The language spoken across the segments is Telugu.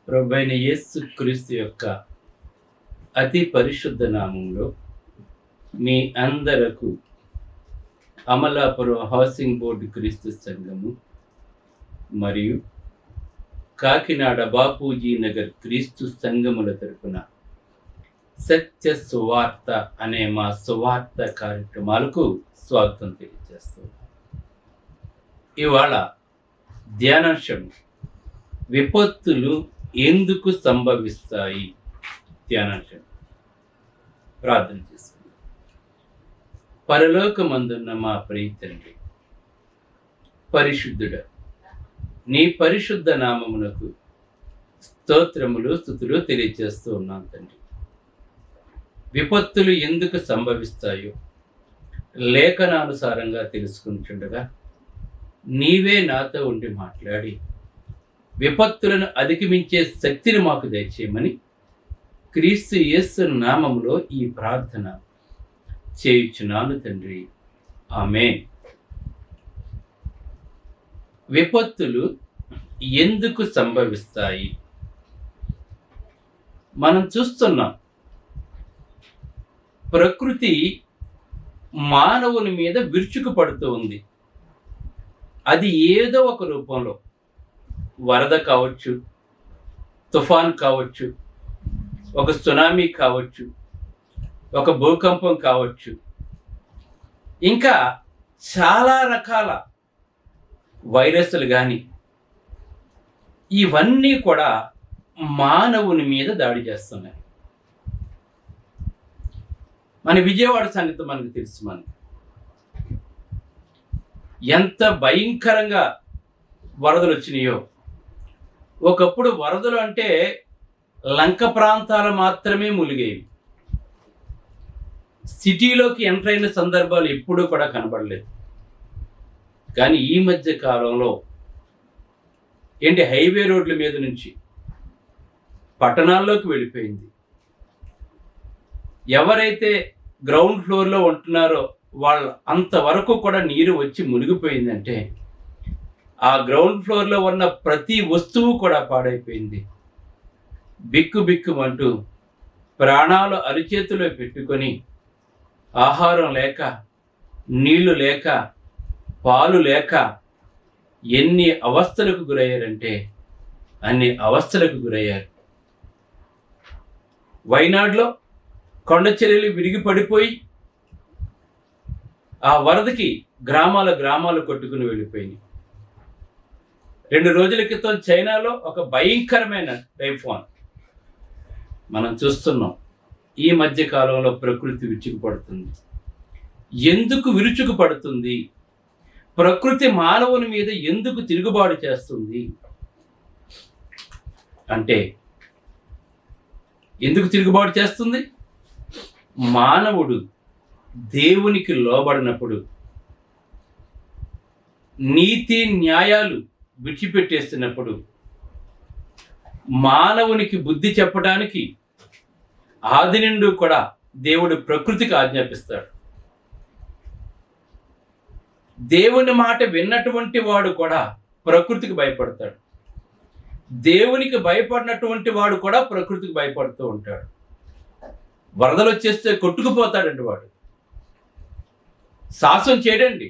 ప్రభువైన యేసు క్రీస్తు యొక్క అతి పరిశుద్ధ నామంలో మీ అందరకు అమలాపురం హౌసింగ్ బోర్డు క్రీస్తు సంఘము మరియు కాకినాడ బాపూజీ నగర్ క్రీస్తు సంఘముల తరపున సత్య సువార్త అనే మా సువార్త కార్యక్రమాలకు స్వాగతం తెలియజేస్తున్నాం. ఇవాళ ధ్యానాంశం విపత్తులు ఎందుకు సంభవిస్తాయి. ధ్యానాంశం ప్రార్థన చేసుకుందాం. పరలోకమందున్న మా ప్రియ తండ్రి, పరిశుద్ధుడా, నీ పరిశుద్ధ నామమునకు స్తోత్రములు స్తుతులు తెలియజేస్తూ ఉన్నాం తండ్రి. విపత్తులు ఎందుకు సంభవిస్తాయో లేఖనానుసారంగా తెలుసుకుంటుండగా నీవే నాతో ఉండి మాట్లాడి విపత్తులను అధిగమించే శక్తిని మాకు దయచేయమని క్రీస్తు యేసు నామములో ఈ ప్రార్థన చేయుచున్నాను తండ్రి, ఆమేన్. విపత్తులు ఎందుకు సంభవిస్తాయి? మనం చూస్తున్నాం, ప్రకృతి మానవుని మీద విరుచుకుపడుతూ ఉంది. అది ఏదో ఒక రూపంలో వరద కావచ్చు, తుఫాన్ కావచ్చు, ఒక సునామీ కావచ్చు, ఒక భూకంపం కావచ్చు, ఇంకా చాలా రకాల వైరస్లు కానీ ఇవన్నీ కూడా మానవుని మీద దాడి చేస్తున్నాయి. మన విజయవాడ సంగతి మనకు తెలుసు. మనకు ఎంత భయంకరంగా వరదలు వచ్చినాయో. ఒకప్పుడు వరదలు అంటే లంక ప్రాంతాలు మాత్రమే మునిగేవి. సిటీలోకి ఎంటర్ అయిన సందర్భాలు ఎప్పుడూ కూడా కనబడలేదు. కానీ ఈ మధ్య కాలంలో హైవే రోడ్ల మీద నుంచి పట్టణాల్లోకి వెళ్ళిపోయింది. ఎవరైతే గ్రౌండ్ ఫ్లోర్లో ఉంటున్నారో వాళ్ళు అంతవరకు కూడా నీరు వచ్చి మునిగిపోయిందంటే ఆ గ్రౌండ్ ఫ్లోర్లో ఉన్న ప్రతి వస్తువు కూడా పాడైపోయింది. బిక్కు బిక్కుమంటూ ప్రాణాలు అరిచేతిలో పెట్టుకొని ఆహారం లేక, నీళ్లు లేక, పాలు లేక ఎన్ని అవస్థలకు గురయ్యారంటే అన్ని అవస్థలకు గురయ్యారు. వైనాడులో కొండ చర్యలు విరిగి పడిపోయి ఆ వరదకి గ్రామాలు కొట్టుకుని వెళ్ళిపోయినాయి. 2 రోజుల క్రితం చైనాలో ఒక భయంకరమైన టైఫాన్ మనం చూస్తున్నాం. ఈ మధ్య కాలంలో ప్రకృతి విరుచుకుపడుతుంది. ఎందుకు విరుచుకుపడుతుంది? ప్రకృతి మానవుని మీద ఎందుకు తిరుగుబాటు చేస్తుంది అంటే, ఎందుకు తిరుగుబాటు చేస్తుంది? మానవుడు దేవునికి లోబడినప్పుడు, నీతి న్యాయాలు విడిచిపెట్టేస్తున్నప్పుడు, మానవునికి బుద్ధి చెప్పడానికి ఆది నుండి కూడా దేవుడు ప్రకృతికి ఆజ్ఞాపిస్తాడు. దేవుని మాట విన్నటువంటి వాడు కూడా ప్రకృతికి భయపడతాడు. దేవునికి భయపడినటువంటి వాడు కూడా ప్రకృతికి భయపడుతూ ఉంటాడు. వరదలు వచ్చేస్తే కొట్టుకుపోతాడండి వాడు. సాహసం చేయడండి.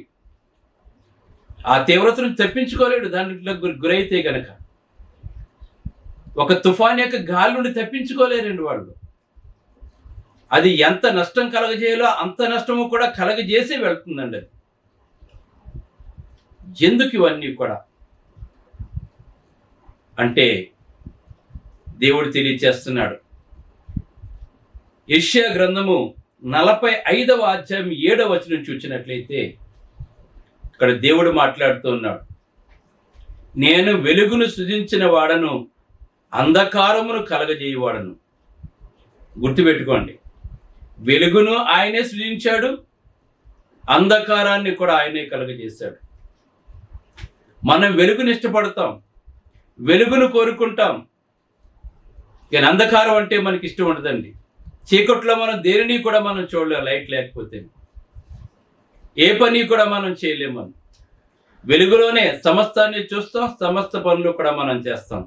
ఆ తీవ్రతను తప్పించుకోలేడు. దాంట్లో గురైతే గనక ఒక తుఫాన్ యొక్క గాలి నుండి తప్పించుకోలేరండి వాళ్ళు. అది ఎంత నష్టం కలగజేయాలో అంత నష్టము కూడా కలగజేసి వెళ్తుందండి. అది ఎందుకు ఇవన్నీ కూడా అంటే దేవుడు తెలియచేస్తున్నాడు. యెషయా గ్రంథము 45వ అధ్యాయం 7వ వచనం చూసినట్లయితే ఇక్కడ దేవుడు మాట్లాడుతూ ఉన్నాడు. నేను వెలుగును సృజించిన వాడను, అంధకారమును కలగజేయవాడను. గుర్తుపెట్టుకోండి, వెలుగును ఆయనే సృజించాడు, అంధకారాన్ని కూడా ఆయనే కలగజేశాడు. మనం వెలుగుని ఇష్టపడతాం, వెలుగును కోరుకుంటాం, కానీ అంధకారం అంటే మనకి ఇష్టం ఉండదండి. చీకట్లో మనం దేనిని కూడా మనం చూడలేం. లైట్ లేకపోతే ఏ పని కూడా మనం చేయలేము. వెలుగులోనే సమస్తాన్ని చూస్తాం, సమస్త పనులు కూడా మనం చేస్తాం.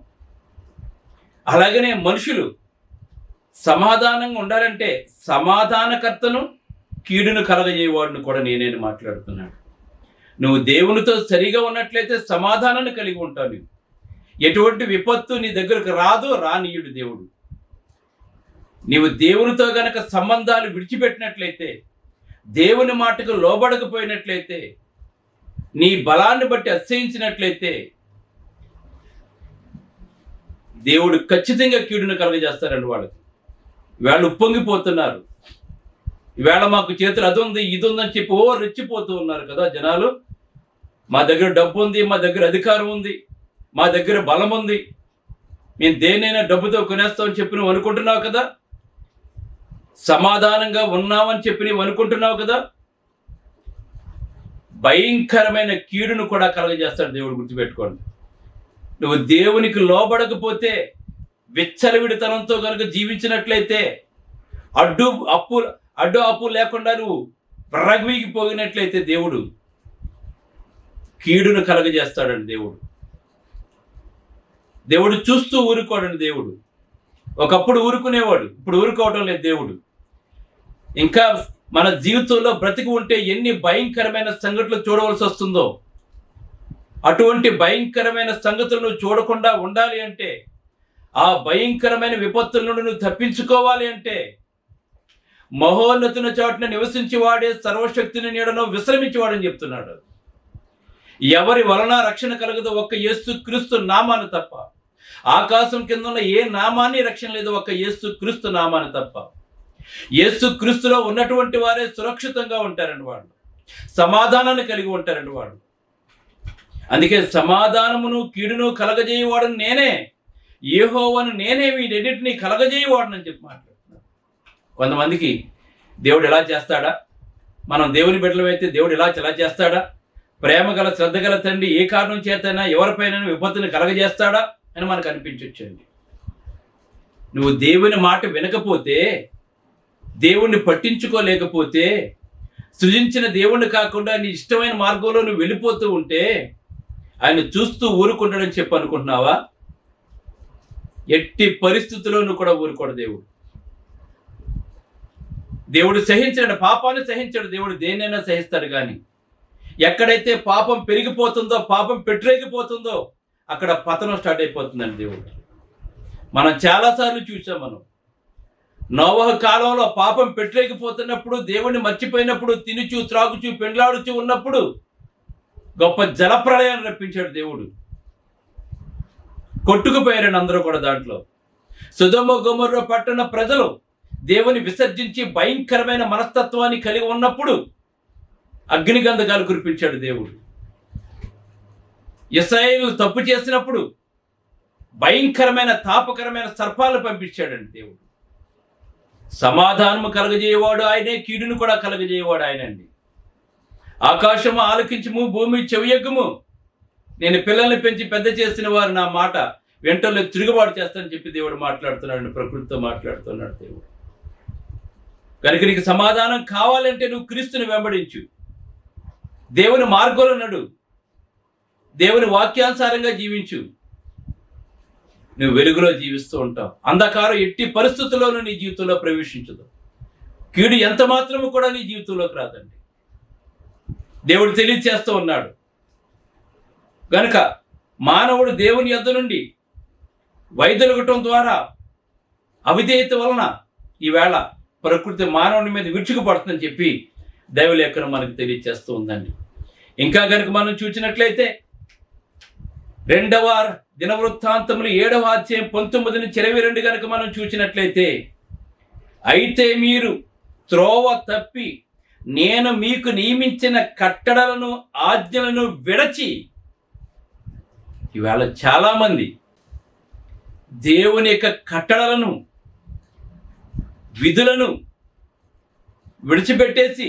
అలాగనే మనుషులు సమాధానంగా ఉండాలంటే సమాధానకర్తను కీడును కలగజేయవాడిని కూడా నేనే మాట్లాడుతున్నాను. నువ్వు దేవునితో సరిగా ఉన్నట్లయితే సమాధానాన్ని కలిగి ఉంటావు. ఎటువంటి విపత్తు నీ దగ్గరకు రానీయుడు దేవుడు. నీవు దేవునితో గనక సంబంధాలు విడిచిపెట్టినట్లయితే, దేవుని మాటకు లోబడకపోయినట్లయితే, నీ బలాన్ని బట్టి అతిశయించినట్లయితే దేవుడు ఖచ్చితంగా కీడును కలగజేస్తారండి వాళ్ళకి. వాళ్ళు ఉప్పొంగిపోతున్నారు. ఈవేళ మాకు చేతులు అది ఉంది ఇది ఉందని చెప్పి రెచ్చిపోతూ ఉన్నారు కదా జనాలు. మా దగ్గర డబ్బు ఉంది, మా దగ్గర అధికారం ఉంది, మా దగ్గర బలం ఉంది, మేము దేన్నైనా డబ్బుతో కొనేస్తామని చెప్పి నువ్వు అనుకుంటున్నావు కదా. సమాధానంగా ఉన్నామని చెప్పి నువ్వు అనుకుంటున్నావు కదా. భయంకరమైన కీడును కూడా కలగజేస్తాడు దేవుడు, గుర్తుపెట్టుకోండి. నువ్వు దేవునికి లోబడకపోతే, విచ్చలవిడితనంతో కనుక జీవించినట్లయితే, అడ్డు అప్పు లేకుండా నువ్వు విర్రవీగిపోయినట్లయితే దేవుడు కీడును కలగజేస్తాడండి. దేవుడు చూస్తూ ఊరుకోడండి. దేవుడు ఒకప్పుడు ఊరుకునేవాడు, ఇప్పుడు ఊరుకోవడం లేదు దేవుడు. ఇంకా మన జీవితంలో బ్రతికి ఉంటే ఎన్ని భయంకరమైన సంఘటనలు చూడవలసి వస్తుందో, అటువంటి భయంకరమైన సంగతులను చూడకుండా ఉండాలి అంటే, ఆ భయంకరమైన విపత్తుల నుండి నువ్వు తప్పించుకోవాలి అంటే, మహోన్నతుని చాటున నివసించి వాడే సర్వశక్తిని నీడను విశ్రమించేవాడని చెప్తున్నాడు. ఎవరి వలన రక్షణ కలగదు ఒక్క యేసు క్రీస్తు నామాన్ని తప్ప. ఆకాశం కింద ఉన్న ఏ నామాన్ని రక్షణ లేదు ఒక్క యేసు క్రీస్తు నామాన్ని తప్ప. యేసు క్రీస్తులో ఉన్నటువంటి వారే సురక్షితంగా ఉంటారండి. వాళ్ళు సమాధానాన్ని కలిగి ఉంటారండి. వాళ్ళు అందుకే సమాధానమును కీడును కలగజేయవాడని నేనే, యెహోవాను నేనే, వీటన్నిటిని కలగజేయవాడని చెప్పి మాట్లాడుతున్నాను. కొంతమందికి దేవుడు ఎలా చేస్తాడా, మనం దేవుని బిడ్డలమైతే దేవుడు ఎలా చేస్తాడా, ప్రేమ గల శ్రద్ధ గల తండ్రి ఏ కారణం చేతైనా ఎవరిపైన విపత్తుని కలగజేస్తాడా అని మనకు అనిపించొచ్చండి. నువ్వు దేవుని మాట వినకపోతే, దేవుణ్ణి పట్టించుకోలేకపోతే, సృజించిన దేవుణ్ణి కాకుండా నీ ఇష్టమైన మార్గంలో నువ్వు వెళ్ళిపోతూ ఉంటే ఆయన చూస్తూ ఊరుకుంటాడని చెప్పి అనుకుంటున్నావా? ఎట్టి పరిస్థితుల్లోనూ కూడా ఊరుకోడు దేవుడు. దేవుడు సహించాడు, పాపాన్ని సహించాడు. దేవుడు దేన్నైనా సహిస్తాడు. కానీ ఎక్కడైతే పాపం పెరిగిపోతుందో, పాపం పెట్టరేగిపోతుందో అక్కడ పతనం స్టార్ట్ అయిపోతుందండి దేవుడు. మనం చాలాసార్లు చూసాం. మనం నోవహు కాలంలో పాపం పెట్టరేగిపోతున్నప్పుడు, దేవుణ్ణి మర్చిపోయినప్పుడు, తినుచు త్రాగుచు పెండ్లాడుచు ఉన్నప్పుడు గొప్ప జలప్రళయాన్ని రప్పించాడు దేవుడు. కొట్టుకుపోయారని అందరూ కూడా. దాంట్లో సొదొమ గొమొర్రా పట్టణ ప్రజలు దేవుని విసర్జించి భయంకరమైన మనస్తత్వాన్ని కలిగి ఉన్నప్పుడు అగ్నిగంధకాలు కురిపించాడు దేవుడు. ఇశ్రాయేలు తప్పు చేసినప్పుడు భయంకరమైన తాపకరమైన సర్పాలను పంపించాడండి దేవుడు. సమాధానము కలగజేయవాడు ఆయనే, కీడును కూడా కలగజేయవాడు ఆయనండి. ఆకాశము ఆలకించుము, భూమి చెవియొగ్గుము, నేను పిల్లల్ని పెంచి పెద్ద చేసిన వారు నా మాట వెంటనే తిరుగుబాటు చేస్తానని చెప్పి దేవుడు మాట్లాడుతున్నాడు, ప్రకృతితో మాట్లాడుతున్నాడు దేవుడు. కనుక నీకు సమాధానం కావాలంటే నువ్వు క్రీస్తుని వెంబడించు, దేవుని మార్గంలో నడు, దేవుని వాక్యానుసారంగా జీవించు. నువ్వు వెలుగులో జీవిస్తూ ఉంటావు. అంధకారం ఎట్టి పరిస్థితుల్లోనూ నీ జీవితంలో ప్రవేశించదు. కీడు ఎంత మాత్రము కూడా నీ జీవితంలోకి రాదండి. దేవుడు తెలియచేస్తూ ఉన్నాడు. గనుక మానవుడు దేవుని యొద్ద నుండి వైదొలగటం ద్వారా, అవిధేయత వలన ఈవేళ ప్రకృతి మానవుని మీద విరుచుకుపడుతుందని చెప్పి దైవలేఖనం మనకు తెలియచేస్తూ ఉందండి. ఇంకా కనుక మనం చూసినట్లయితే 2వ దినవృత్తాంతములు 7వ అధ్యాయం 19-22 కనుక మనం చూసినట్లయితే, అయితే మీరు త్రోవ తప్పి నేను మీకు నియమించిన కట్టడలను ఆజ్ఞలను విడచి, ఇవాళ చాలామంది దేవుని యొక్క కట్టడలను విధులను విడిచిపెట్టేసి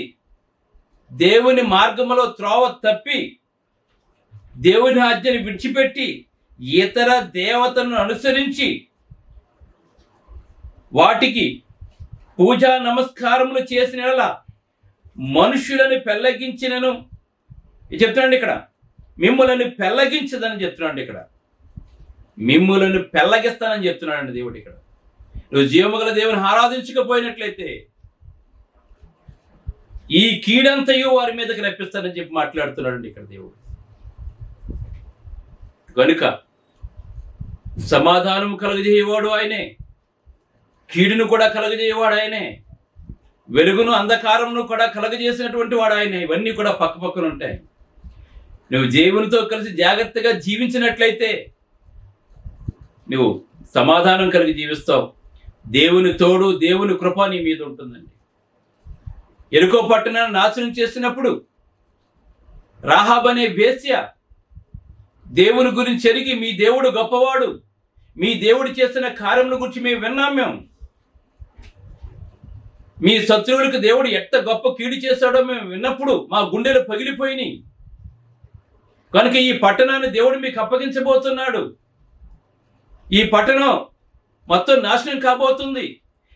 దేవుని మార్గములో త్రోవ తప్పి, దేవుని ఆజ్ఞని విడిచిపెట్టి ఇతర దేవతలను అనుసరించి వాటికి పూజా నమస్కారములు చేసిన మనుషులను పెళ్ళగించినను చెప్తున్నాడు ఇక్కడ. మిమ్మల్ని పెళ్ళగించదని చెప్తున్నాడు ఇక్కడ. మిమ్ములను పెళ్ళగిస్తానని చెప్తున్నాడండి దేవుడు ఇక్కడ. నువ్వు జీవముగల దేవుని ఆరాధించకపోయినట్లయితే ఈ కీడంతయు వారి మీదకి రప్పిస్తానని చెప్పి మాట్లాడుతున్నాడండి ఇక్కడ దేవుడు. కనుక సమాధానం కలగజేయవాడు ఆయనే, కీడును కూడా కలగజేయవాడు ఆయనే, వెలుగును అంధకారంను కూడా కలగజేసినటువంటి వాడు ఆయనే. ఇవన్నీ కూడా పక్క పక్కన ఉంటాయి. నువ్వు దేవునితో కలిసి జాగ్రత్తగా జీవించినట్లయితే నువ్వు సమాధానం కలిగి జీవిస్తావు. దేవుని తోడు, దేవుని కృప నీ మీద ఉంటుందండి. యెరికో పట్టణాన్ని నాశనం చేసినప్పుడు రాహాబు అనే వేశ్య దేవుని గురించి ఎరిగి, మీ దేవుడు గొప్పవాడు, మీ దేవుడు చేసిన కార్యముల గురించి మేము విన్నాం, మీ శత్రువులకు దేవుడు ఎంత గొప్ప కీడు చేశాడో మేము విన్నప్పుడు మా గుండెలు పగిలిపోయినాయి. కనుక ఈ పట్టణాన్ని దేవుడు మీకు అప్పగించబోతున్నాడు. ఈ పట్టణం మొత్తం నాశనం కాబోతుంది.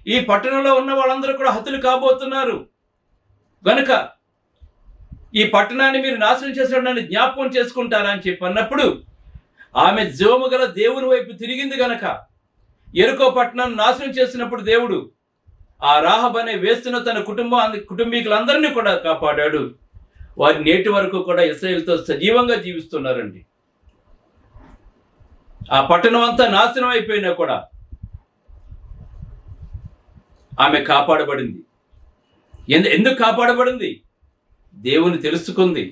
ఈ పట్టణంలో ఉన్న వాళ్ళందరూ కూడా హతులు కాబోతున్నారు. కనుక ఈ పట్టణాన్ని మీరు నాశనం చేసిన జ్ఞాపకం చేసుకుంటారా అని చెప్పి అన్నప్పుడు ఆమె జీవము గల దేవుని వైపు తిరిగింది. గనక యెరికో పట్టణాన్ని నాశనం చేసినప్పుడు దేవుడు ఆ రాహాబు అనే వేశ్యను తన కుటుంబీకులందరినీ కూడా కాపాడాడు. వారి నేటి వరకు కూడా ఇశ్రాయేలుతో సజీవంగా జీవిస్తున్నారండి. ఆ పట్టణం అంతా నాశనం అయిపోయినా కూడా ఆమె కాపాడబడింది. ఎందుకు కాపాడబడింది? దేవుని తెలుసుకుంది.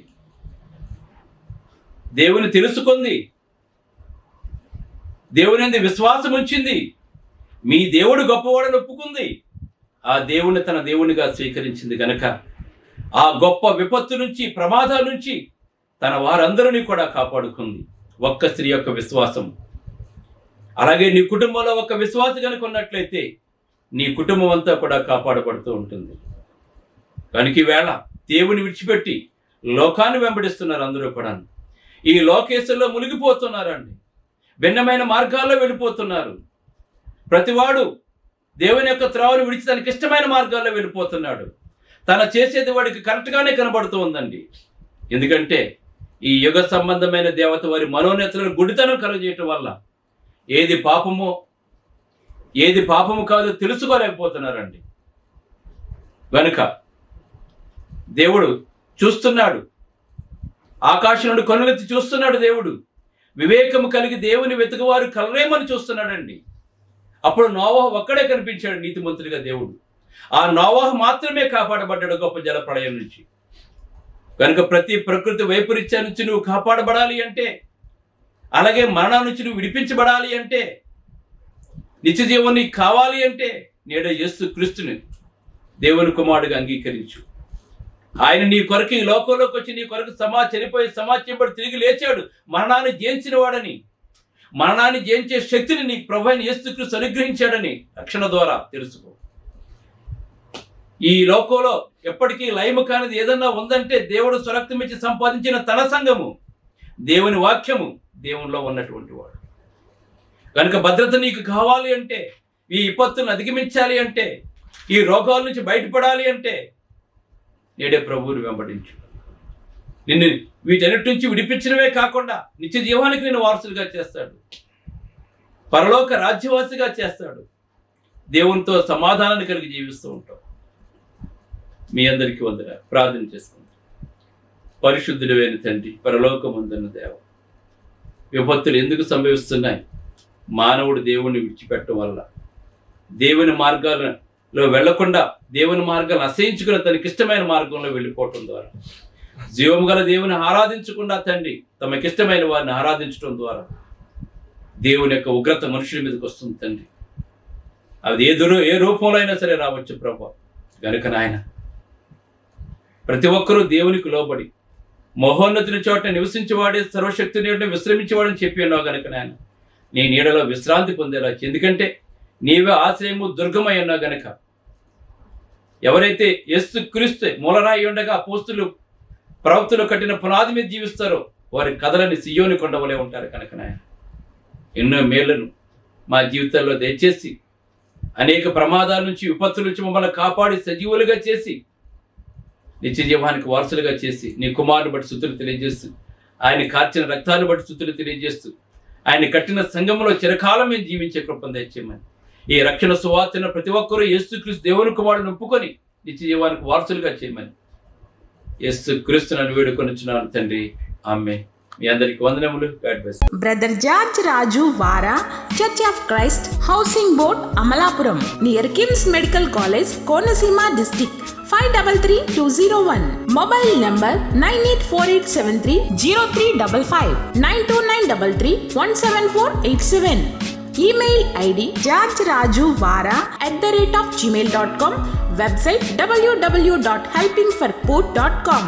దేవుని యందు విశ్వాసం ఉంచింది. మీ దేవుడు గొప్పవాడని ఒప్పుకుంది. ఆ దేవుని తన దేవునిగా స్వీకరించింది. కనుక ఆ గొప్ప విపత్తు నుంచి, ప్రమాదాల నుంచి తన వారందరినీ కూడా కాపాడుకుంది. ఒక్క స్త్రీ యొక్క విశ్వాసం. అలాగే నీ కుటుంబంలో ఒక విశ్వాసం కనుక ఉన్నట్లయితే నీ కుటుంబం అంతా కూడా కాపాడబడుతూ ఉంటుంది. కనుక ఈవేళ దేవుని విడిచిపెట్టి లోకాన్ని వెంబడిస్తున్నారు అందరూ కూడా. ఈ లోకేశంలో మునిగిపోతున్నారండి. భిన్నమైన మార్గాల్లో వెళ్ళిపోతున్నారు. ప్రతివాడు దేవుని యొక్క త్రోవను విడిచి తనకి ఇష్టమైన మార్గాల్లో వెళ్ళిపోతున్నాడు. తన చేసేది వాడికి కరెక్ట్గానే కనబడుతూ ఉందండి. ఎందుకంటే ఈ యుగ సంబంధమైన దేవత వారి మనోనేతలను గుడితనం కలుగజేయటం వల్ల ఏది పాపమో ఏది పాపము కాదో తెలుసుకోలేకపోతున్నారండి. కనుక దేవుడు చూస్తున్నాడు. ఆకాశం నుండి కనులెత్తి చూస్తున్నాడు దేవుడు. వివేకము కలిగి దేవుని వెతుకువారు కలరేమని చూస్తున్నాడండి. అప్పుడు నోవాహు ఒక్కడే కనిపించాడు నీతిమంతుడిగా దేవుడు. ఆ నోవాహు మాత్రమే కాపాడబడ్డాడు గొప్ప జల ప్రళయం నుంచి. కనుక ప్రతి ప్రకృతి వైపరీత్యా నుంచి నువ్వు కాపాడబడాలి అంటే, అలాగే మరణం నుంచి నువ్వు విడిపించబడాలి అంటే, నిత్య జీవం నీకు కావాలి అంటే నేడు యేసు క్రీస్తుని దేవుని కుమారుడిగా అంగీకరించు. ఆయన నీ కొరకు ఈ లోకంలోకి వచ్చి నీ కొరకు చనిపోయి సమాజంపడి తిరిగి లేచాడు. మరణాన్ని జయించిన వాడని, మరణాన్ని జయించే శక్తిని నీకు ప్రభు అయిన యేసు క్రీస్తు అనుగ్రహించాడని రక్షణ ద్వారా తెలుసుకో. ఈ లోకంలో ఎప్పటికీ లయము కానిది ఏదన్నా ఉందంటే దేవుడు స్వరక్తమిచ్చి సంపాదించిన తన సంఘము, దేవుని వాక్యము, దేవునిలో ఉన్నటువంటి వాడు. కనుక భద్రత నీకు కావాలి అంటే, ఈ విపత్తును అధిగమించాలి అంటే, ఈ రోగాల నుంచి బయటపడాలి అంటే నేడే ప్రభువుని వెంబడించు. నిన్ను వీటన్నిటి నుంచి విడిపించడమే కాకుండా నిత్య జీవానికి నిన్ను వారసులుగా చేస్తాడు. పరలోక రాజ్యవాసిగా చేస్తాడు. దేవునితో సమాధానాన్ని కలిగి జీవిస్తూ ఉంటాం. మీ అందరికీ వందనాలు. ప్రార్థన చేసుకుందాం. పరిశుద్ధుడైన తండ్రి, పరలోకమందున్న దేవ, విపత్తులు ఎందుకు సంభవిస్తున్నాయి? మానవుడు దేవుణ్ణి విడిచిపెట్టడం వల్ల, దేవుని మార్గాలలో వెళ్లకుండా దేవుని మార్గాలను అసహించుకుని తనకిష్టమైన మార్గంలో వెళ్ళిపోవటం ద్వారా, జీవము గల దేవుని ఆరాధించకుండా తండ్రి తమకిష్టమైన వారిని ఆరాధించడం ద్వారా దేవుని యొక్క ఉగ్రత మనుషుల మీదకి వస్తుంది తండ్రి. అది ఏ రూపంలో అయినా సరే రావచ్చు ప్రభు. గనుక నాయన, ప్రతి ఒక్కరూ దేవునికి లోబడి మహోన్నతుని చోట నివసించేవాడే సర్వశక్తిని విశ్రమించేవాడని చెప్పి ఉన్నావు. గనుక నాయన, నీ నీడలో విశ్రాంతి పొందేలా, ఎందుకంటే నీవే ఆశ్రయము దుర్గమై ఉన్నావు. గనక ఎవరైతే యేసు క్రీస్తు మూలరాయి ఉండగా అపోస్తులు ప్రవక్తలు కట్టిన పునాది మీద జీవిస్తారో వారి కథలని సియోని కొండవలే ఉంటారు. కనుక నాయన, ఎన్నో మేళ్లను మా జీవితాల్లో దయచేసి అనేక ప్రమాదాల నుంచి, విపత్తుల నుంచి మమ్మల్ని కాపాడి సజీవులుగా చేసి నిత్య జీవానికి వారసులుగా చేసి నీ కుమారుని బట్టి స్తుతులు తెలియజేస్తూ, ఆయన కార్చిన రక్తాన్ని బట్టి స్తుతులు తెలియజేస్తూ, ఆయన కట్టిన సంఘములో చిరకాలం మేము జీవించే కృపను దయచేయమని, ఈ రక్షణ సువార్తను ప్రతి ఒక్కరూ యేసుక్రీస్తు దేవుని కుమారుని ఒప్పుకొని నిత్య జీవానికి వారసులుగా చేయమని యేసుక్రీస్తును వేడుకొనుచున్నాను తండ్రి. ఆమేన్. మీ అందరికి వందనములు. God bless. బ్రదర్ జార్జ్ రాజు వారా, church of Christ, housing board, Amalapuram, near KIMS medical college, Konaseema district, 538201. Mobile number 9848730355, 929331747. Email ID georgerajuvara@gmail.com. Website www.helpingforpoor.com.